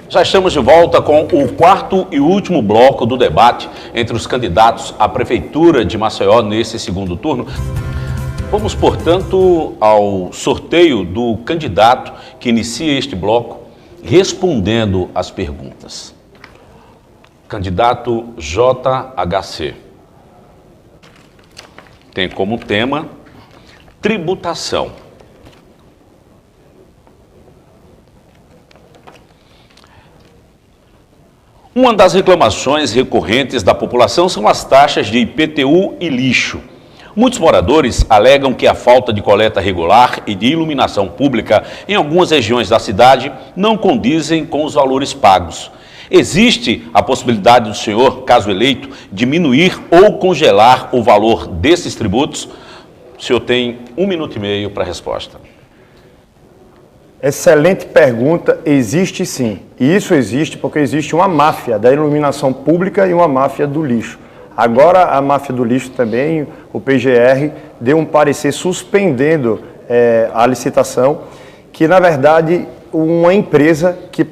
Já estamos de volta com o quarto e último bloco do debate entre os candidatos à Prefeitura de Maceió nesse segundo turno. Vamos, portanto, ao sorteio do candidato que inicia este bloco, respondendo às perguntas. Candidato JHC. Tem como tema tributação. Uma das reclamações recorrentes da população são as taxas de IPTU e lixo. Muitos moradores alegam que a falta de coleta regular e de iluminação pública em algumas regiões da cidade não condizem com os valores pagos. Existe a possibilidade do senhor, caso eleito, diminuir ou congelar o valor desses tributos? O senhor tem 1 minuto e meio para a resposta. Excelente pergunta, existe sim. E isso existe porque existe uma máfia da iluminação pública e uma máfia do lixo. Agora a máfia do lixo também, o PGR, deu um parecer suspendendo a licitação, que na verdade uma empresa que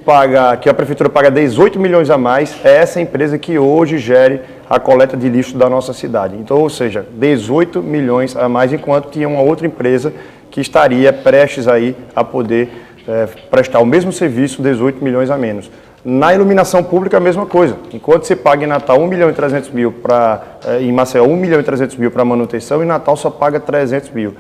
a prefeitura paga 18 milhões a mais, é essa empresa que hoje gere a coleta de lixo da nossa cidade. Então, ou seja, 18 milhões a mais, enquanto tinha uma outra empresa que estaria prestes aí a poder prestar o mesmo serviço, 18 milhões a menos. Na iluminação pública, a mesma coisa. Enquanto se paga em Natal 1.300.000 em Maceió 1.300.000 para manutenção, em Natal só paga 300 mil.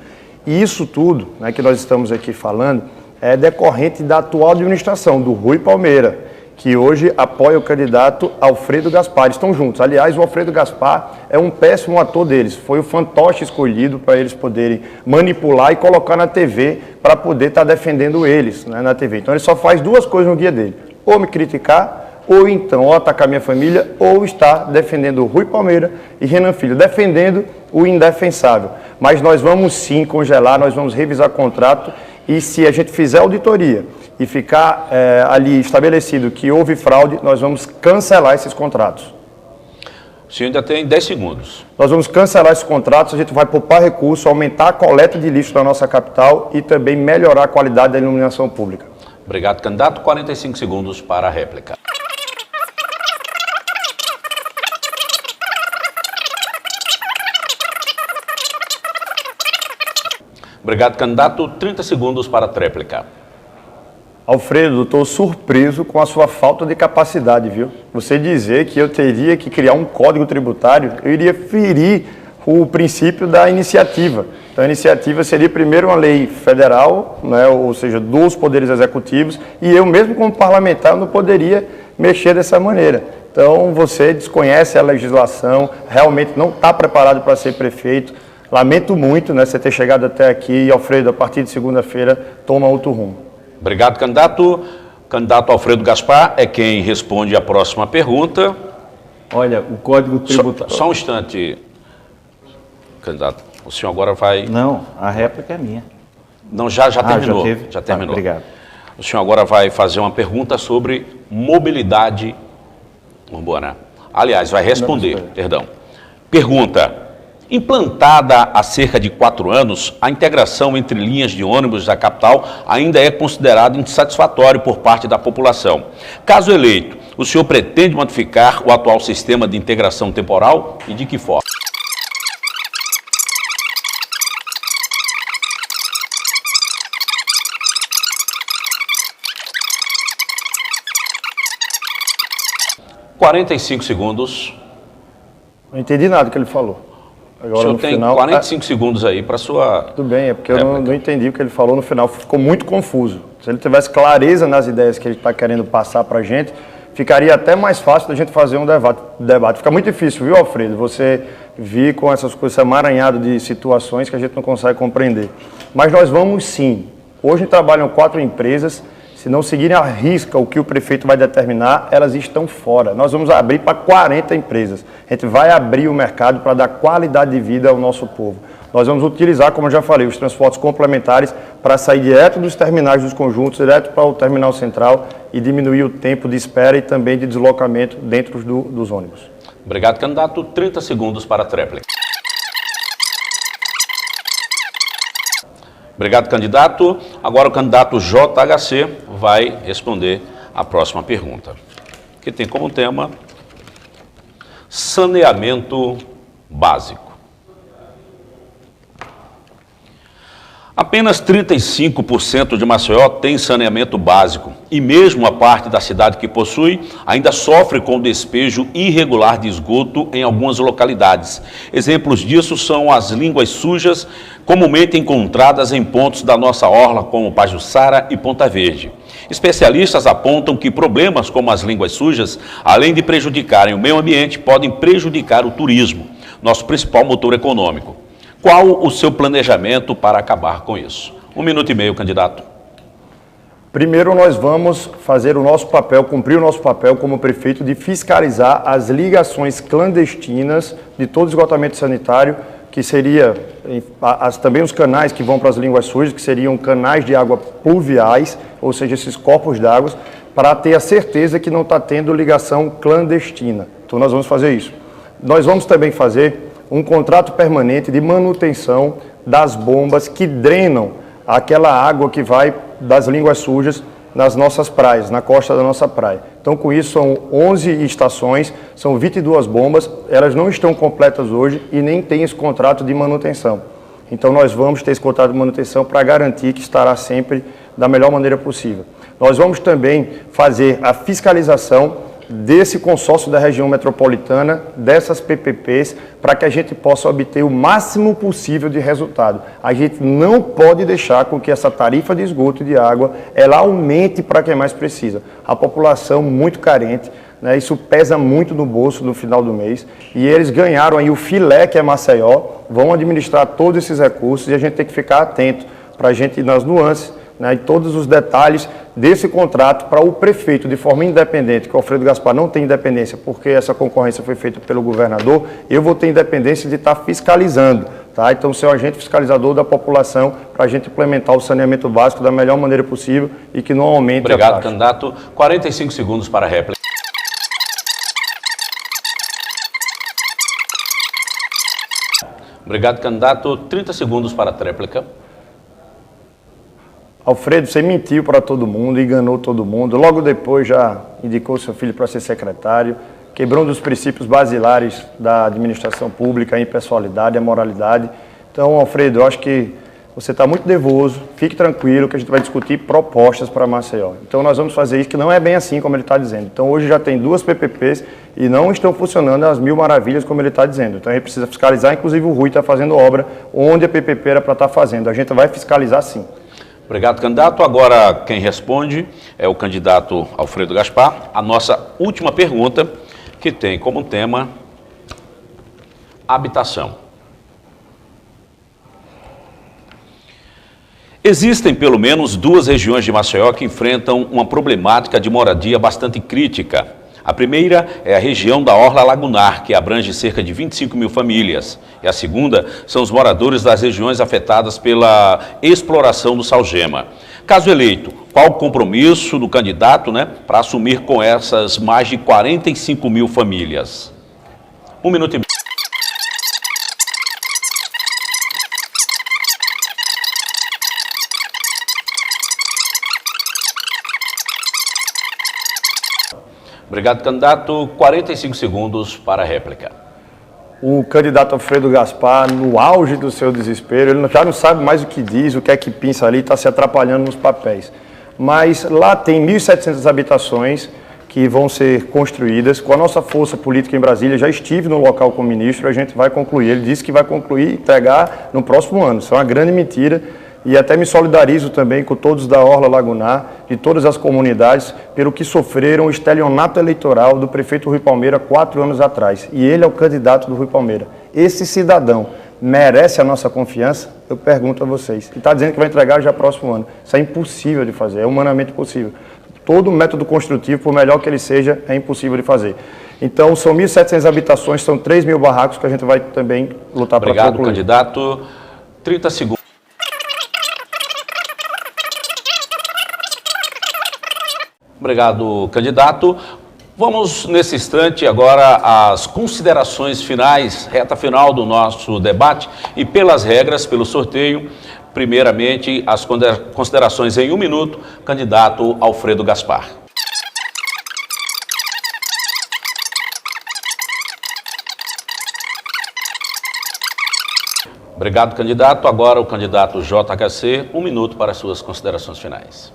E isso tudo, né, que nós estamos aqui falando, é decorrente da atual administração, do Rui Palmeira, que hoje apoia o candidato Alfredo Gaspar. Estão juntos. Aliás, o Alfredo Gaspar é um péssimo ator deles. Foi o fantoche escolhido para eles poderem manipular e colocar na TV para poder estar defendendo eles, né, na TV. Então ele só faz duas coisas no guia dele. Ou me criticar, ou então ou atacar minha família, ou estar defendendo o Rui Palmeira e Renan Filho, defendendo o indefensável. Mas nós vamos sim congelar, nós vamos revisar contrato, e se a gente fizer auditoria e ficar ali estabelecido que houve fraude, nós vamos cancelar esses contratos. O senhor ainda tem 10 segundos. Nós vamos cancelar esses contratos, a gente vai poupar recursos, aumentar a coleta de lixo da nossa capital e também melhorar a qualidade da iluminação pública. Obrigado, candidato. 45 segundos para a réplica. Obrigado, candidato. 30 segundos para a tréplica. Alfredo, estou surpreso com a sua falta de capacidade, viu? Você dizer que eu teria que criar um código tributário, eu iria ferir o princípio da iniciativa. Então, a iniciativa seria primeiro uma lei federal, né, ou seja, dos poderes executivos, e eu mesmo como parlamentar não poderia mexer dessa maneira. Então, você desconhece a legislação, realmente não está preparado para ser prefeito. Lamento muito, né, você ter chegado até aqui e, Alfredo, a partir de segunda-feira, toma outro rumo. Obrigado, candidato. Candidato Alfredo Gaspar é quem responde a próxima pergunta. Olha, o Código Tributário... Só um instante, candidato. O senhor agora vai... Não, a réplica é minha. Não, já terminou. Já terminou. Obrigado. O senhor agora vai fazer uma pergunta sobre mobilidade urbana. Aliás, vai responder, perdão. Pergunta. Implantada há cerca de 4 anos, a integração entre linhas de ônibus da capital ainda é considerada insatisfatório por parte da população. Caso eleito, o senhor pretende modificar o atual sistema de integração temporal e de que forma? ...45 segundos. Não entendi nada do que ele falou. Agora, o senhor tem final, 45 segundos aí para sua... Tudo bem, é porque eu não entendi o que ele falou no final, ficou muito confuso. Se ele tivesse clareza nas ideias que ele está querendo passar para a gente, ficaria até mais fácil da gente fazer um debate. Fica muito difícil, viu, Alfredo? Você vir com essas coisas emaranhadas de situações que a gente não consegue compreender. Mas nós vamos sim. Hoje trabalham 4 empresas. Se não seguirem à risca o que o prefeito vai determinar, elas estão fora. Nós vamos abrir para 40 empresas. A gente vai abrir o mercado para dar qualidade de vida ao nosso povo. Nós vamos utilizar, como eu já falei, os transportes complementares para sair direto dos terminais dos conjuntos, direto para o terminal central e diminuir o tempo de espera e também de deslocamento dentro dos ônibus. Obrigado, candidato. 30 segundos para a tréplica. Obrigado, candidato. Agora o candidato JHC vai responder a próxima pergunta, que tem como tema saneamento básico. Apenas 35% de Maceió tem saneamento básico e mesmo a parte da cidade que possui ainda sofre com o despejo irregular de esgoto em algumas localidades. Exemplos disso são as línguas sujas comumente encontradas em pontos da nossa orla como Pajuçara e Ponta Verde. Especialistas apontam que problemas como as línguas sujas, além de prejudicarem o meio ambiente, podem prejudicar o turismo, nosso principal motor econômico. Qual o seu planejamento para acabar com isso? 1 minuto e meio, candidato. Primeiro, nós vamos fazer o nosso papel, cumprir o nosso papel como prefeito de fiscalizar as ligações clandestinas de todo esgotamento sanitário, que seria também os canais que vão para as línguas sujas, que seriam canais de água pluviais, ou seja, esses corpos d'água, para ter a certeza que não está tendo ligação clandestina. Então, nós vamos fazer isso. Nós vamos também fazer um contrato permanente de manutenção das bombas que drenam aquela água que vai das línguas sujas nas nossas praias, na costa da nossa praia. Então, com isso, são 11 estações, são 22 bombas, elas não estão completas hoje e nem tem esse contrato de manutenção. Então, nós vamos ter esse contrato de manutenção para garantir que estará sempre da melhor maneira possível. Nós vamos também fazer a fiscalização desse consórcio da região metropolitana, dessas PPPs, para que a gente possa obter o máximo possível de resultado. A gente não pode deixar com que essa tarifa de esgoto e de água, ela aumente para quem mais precisa. A população muito carente, né, isso pesa muito no bolso no final do mês, e eles ganharam aí o filé que é Maceió, vão administrar todos esses recursos e a gente tem que ficar atento para a gente ir nas nuances, né, e todos os detalhes desse contrato para o prefeito, de forma independente, que o Alfredo Gaspar não tem independência, porque essa concorrência foi feita pelo governador, eu vou ter independência de estar fiscalizando, tá? Então, ser o agente fiscalizador da população para a gente implementar o saneamento básico da melhor maneira possível e que não aumente a taxa. Obrigado, candidato. 45 segundos para a réplica. Obrigado, candidato. 30 segundos para a tréplica. Alfredo, você mentiu para todo mundo, enganou todo mundo, logo depois já indicou seu filho para ser secretário, quebrou um dos princípios basilares da administração pública, a impessoalidade, a moralidade. Então, Alfredo, eu acho que você está muito nervoso, fique tranquilo que a gente vai discutir propostas para Maceió. Então, nós vamos fazer isso, que não é bem assim como ele está dizendo. Então, hoje já tem 2 PPPs e não estão funcionando às 1000 maravilhas como ele está dizendo. Então, a gente precisa fiscalizar, inclusive o Rui está fazendo obra onde a PPP era para estar fazendo. A gente vai fiscalizar sim. Obrigado, candidato. Agora quem responde é o candidato Alfredo Gaspar. A nossa última pergunta, que tem como tema habitação. Existem pelo menos 2 regiões de Maceió que enfrentam uma problemática de moradia bastante crítica. A primeira é a região da Orla Lagunar, que abrange cerca de 25 mil famílias. E a segunda são os moradores das regiões afetadas pela exploração do Salgema. Caso eleito, qual o compromisso do candidato, para assumir com essas mais de 45 mil famílias? 1 minuto e meio. Obrigado, candidato. 45 segundos para a réplica. O candidato Alfredo Gaspar, no auge do seu desespero, ele já não sabe mais o que diz, o que é que pinça ali, está se atrapalhando nos papéis. Mas lá tem 1.700 habitações que vão ser construídas. Com a nossa força política em Brasília, já estive no local com o ministro, a gente vai concluir. Ele disse que vai concluir e entregar no próximo ano. Isso é uma grande mentira. E até me solidarizo também com todos da Orla Lagunar, de todas as comunidades, pelo que sofreram o estelionato eleitoral do prefeito Rui Palmeira 4 anos atrás. E ele é o candidato do Rui Palmeira. Esse cidadão merece a nossa confiança? Eu pergunto a vocês. E está dizendo que vai entregar já próximo ano. Isso é impossível de fazer, é humanamente impossível. Todo método construtivo, por melhor que ele seja, é impossível de fazer. Então, são 1.700 habitações, são 3 mil barracos que a gente vai também lutar para concluir. Obrigado, candidato. 30 segundos. Obrigado, candidato. Vamos, nesse instante, agora às considerações finais, reta final do nosso debate. E pelas regras, pelo sorteio, primeiramente, as considerações em 1 minuto, candidato Alfredo Gaspar. Obrigado, candidato. Agora o candidato JHC, 1 minuto para as suas considerações finais.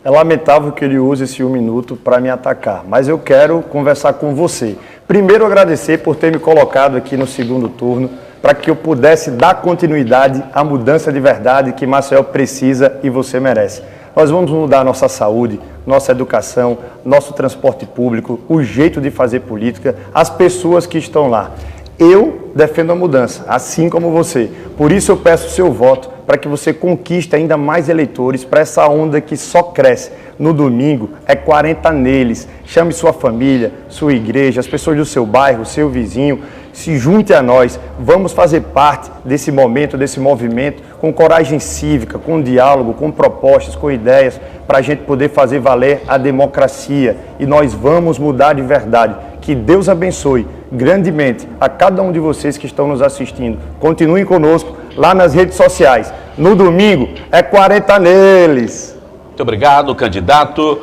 É lamentável que ele use esse 1 minuto para me atacar, mas eu quero conversar com você. Primeiro, agradecer por ter me colocado aqui no segundo turno, para que eu pudesse dar continuidade à mudança de verdade que Maceió precisa e você merece. Nós vamos mudar nossa saúde, nossa educação, nosso transporte público, o jeito de fazer política, as pessoas que estão lá. Eu defendo a mudança, assim como você. Por isso eu peço o seu voto para que você conquiste ainda mais eleitores para essa onda que só cresce. No domingo é 40 neles. Chame sua família, sua igreja, as pessoas do seu bairro, seu vizinho. Se junte a nós. Vamos fazer parte desse momento, desse movimento, com coragem cívica, com diálogo, com propostas, com ideias, para a gente poder fazer valer a democracia. E nós vamos mudar de verdade. Que Deus abençoe grandemente a cada um de vocês que estão nos assistindo. Continuem conosco lá nas redes sociais. No domingo é 40 neles. Muito obrigado, candidato.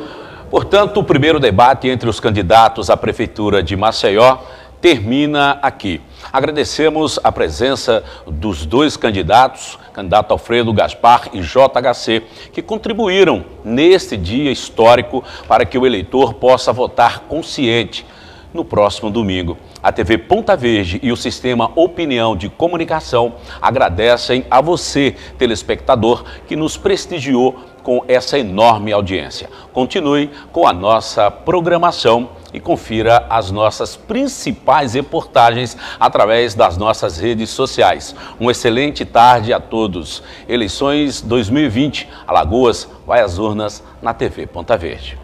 Portanto, o primeiro debate entre os candidatos à Prefeitura de Maceió termina aqui. Agradecemos a presença dos dois candidatos, candidato Alfredo Gaspar e JHC, que contribuíram neste dia histórico para que o eleitor possa votar consciente no próximo domingo. A TV Ponta Verde e o Sistema Opinião de Comunicação agradecem a você, telespectador, que nos prestigiou com essa enorme audiência. Continue com a nossa programação e confira as nossas principais reportagens através das nossas redes sociais. Uma excelente tarde a todos. Eleições 2020, Alagoas vai às urnas na TV Ponta Verde.